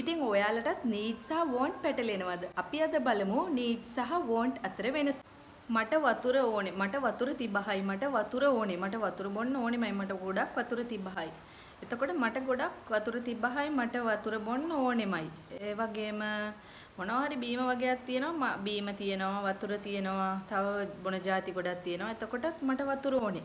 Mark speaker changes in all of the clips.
Speaker 1: ඉතින් ඔයාලටත් need සහ want පැටලෙනවද? අපි අද බලමු need සහ want අතර වෙනස. මට වතුර ඕනේ. මට වතුර තිබහයි. මට වතුර ඕනේ. මට වතුර බොන්න ඕනෙමයි. මට ගොඩක් වතුර තිබහයි. එතකොට මට ගොඩක් වතුර තිබහයි. මට වතුර බොන්න ඕනෙමයි. ඒ වගේම මොනවා හරි බීම වගේක් තියෙනවා. බීම තියෙනවා, වතුර තියෙනවා, තව බොන ಜಾති ගොඩක් තියෙනවා. එතකොට මට වතුර ඕනේ.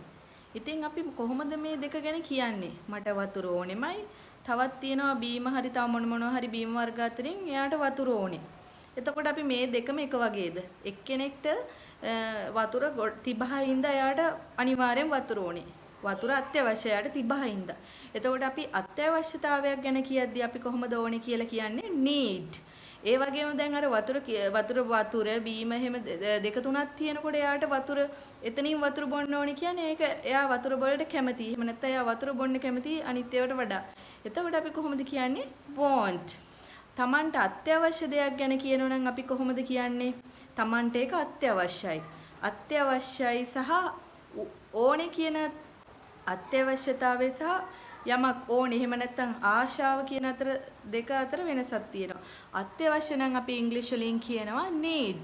Speaker 1: ඉතින් අපි කොහොමද මේ දෙක ගැන කියන්නේ? මට වතුර ඕනෙමයි. තවත් තියෙනවා බීම හරි තව මොනවා හරි බීම වර්ග අතරින් එයාට වතුර ඕනේ. එතකොට අපි මේ දෙකම එක වගේද? එක්කෙනෙක්ට වතුර තිබහින්ද එයාට අනිවාර්යෙන් වතුර ඕනේ. වතුර අත්‍යවශ්‍යයට තිබහින්ද. එතකොට අපි අත්‍යවශ්‍යතාවයක් ගැන කියද්දී අපි කොහොමද ඕනේ කියලා කියන්නේ need. ඒ වගේම දැන් අර වතුර බීම එහෙම දෙක තුනක් තියෙනකොට එයාට වතුර එතනින් වතුර බොන්න ඕනේ කියන්නේ ඒක එයා වතුර බොලට කැමතියි. එහෙම නැත්නම් එයා වතුර බොන්න කැමතියි අනිත් ඒවාට වඩා. එතකොට අපි කොහොමද කියන්නේ want. Tamanට අත්‍යවශ්‍ය දෙයක් ගැන කියනවා නම් අපි කොහොමද කියන්නේ? Tamanට ඒක අත්‍යවශ්‍යයි. අත්‍යවශ්‍යයි සහ ඕනේ කියන අත්‍යවශ්‍යතාවය සහ යමක් ඕනේ එහෙම නැත්නම් ආශාව කියන දෙක අතර වෙනසක් තියෙනවා. අත්‍යවශ්‍ය නම් අපි ඉංග්‍රීසි වලින් කියනවා need.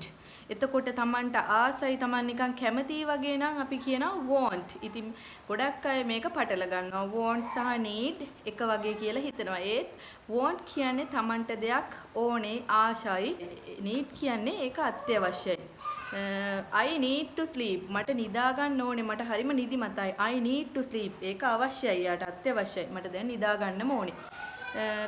Speaker 1: එතකොට Tamanට ආසයි Taman නිකන් කැමති වගේ නම් අපි කියනවා want. ඉතින් ගොඩක් අය මේක පටල ගන්නවා. want සහ need එක වගේ කියලා හිතනවා. ඒත් want කියන්නේ Tamanට දෙයක් ඕනේ ආශයි. need කියන්නේ ඒක අත්‍යවශ්‍යයි. I need to sleep. මට නිදා ගන්න ඕනේ. මට හරිම නිදිමතයි. I need to sleep. ඒක අවශ්‍යයි. යාට අත්‍යවශ්‍යයි. මට දැන් නිදා ගන්නම ඕනේ.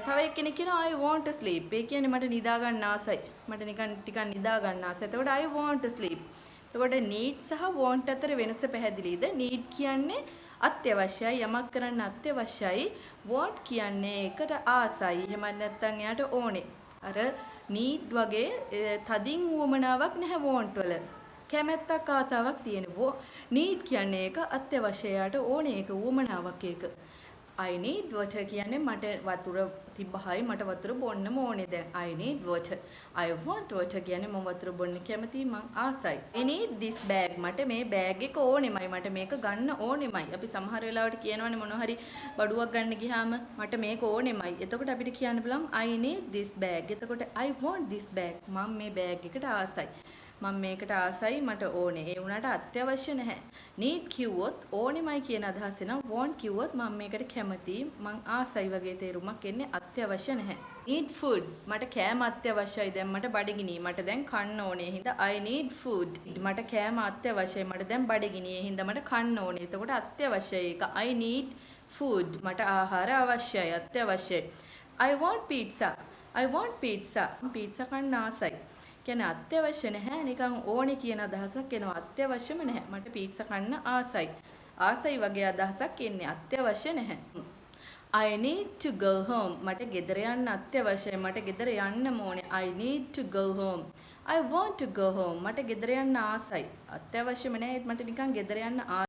Speaker 1: තව එක්කෙනෙක් කියනවා I want to sleep. ඒ කියන්නේ මට නිදා ගන්න ආසයි. මට නිකන් ටිකක් නිදා ගන්න ආසයි. එතකොට I want to sleep. එතකොට need සහ want අතර වෙනස පැහැදිලිද? need කියන්නේ අත්‍යවශ්‍යයි. යමක් කරන්න අත්‍යවශ්‍යයි. want කියන්නේ ඒකට ආසයි. එහෙම නැත්නම් එයාට ඕනේ. අර need වගේ තදින් වුමනාවක් නැහැ want වල. කැමැත්තක් ආසාවක් තියෙනවා. need කියන්නේ ඒක අත්‍යවශ්‍යයට ඕනේ ඒක වුමනාවක් ඒක. I need water කියන්නේ මට වතුර තිබහයි මට වතුර බොන්නම ඕනේ දැන්. I need water. I want water කියන්නේ මම වතුර බොන්න කැමතියි මං ආසයි. I need this bag. මට මේ බෑග් එක ඕනෙමයි. මට මේක ගන්න ඕනෙමයි. අපි සමහර වෙලාවට කියනවනේ මොනවා හරි බඩුවක් ගන්න ගියාම මට මේක ඕනෙමයි. එතකොට අපිට කියන්න බලම් I need this bag. එතකොට I want this bag. මම මේ බෑග් එකට ආසයි. මම මේකට ආසයි මට ඕනේ. ඒ වුණාට අත්‍යවශ්‍ය නැහැ. need කිව්වොත් ඕනෙමයි කියන අදහස එනවා. want කිව්වොත් මම මේකට කැමතියි මං ආසයි වගේ තේරුමක් එන්නේ අත්‍යවශ්‍ය නැහැ. need food. මට කෑම අත්‍යවශ්‍යයි. දැන් මට බඩගිනි. මට දැන් කන්න ඕනේ. හින්දා I need food. මට කෑම අත්‍යවශ්‍යයි. මට දැන් බඩගිනි. ඒ හින්දා මට කන්න ඕනේ. එතකොට අත්‍යවශ්‍යයි ඒක. I need food. මට ආහාර අවශ්‍යයි. අත්‍යවශ්‍යයි. I want pizza. I want pizza. pizza කන්න ආසයි. කියන්නේ අත්‍යවශ්‍ය නැහැ නිකන් ඕනේ කියන අදහසක් එනවා අත්‍යවශ්‍යම නැහැ මට පීට්සා කන්න ආසයි ආසයි වගේ අදහසක් එන්නේ අත්‍යවශ්‍ය නැහැ I need to go home මට ගෙදර යන්න අත්‍යවශ්‍යයි මට ගෙදර යන්න ඕනේ I need to go home I want to go home මට ගෙදර යන්න ආසයි අත්‍යවශ්‍යම නැහැ මට නිකන් ගෙදර යන්න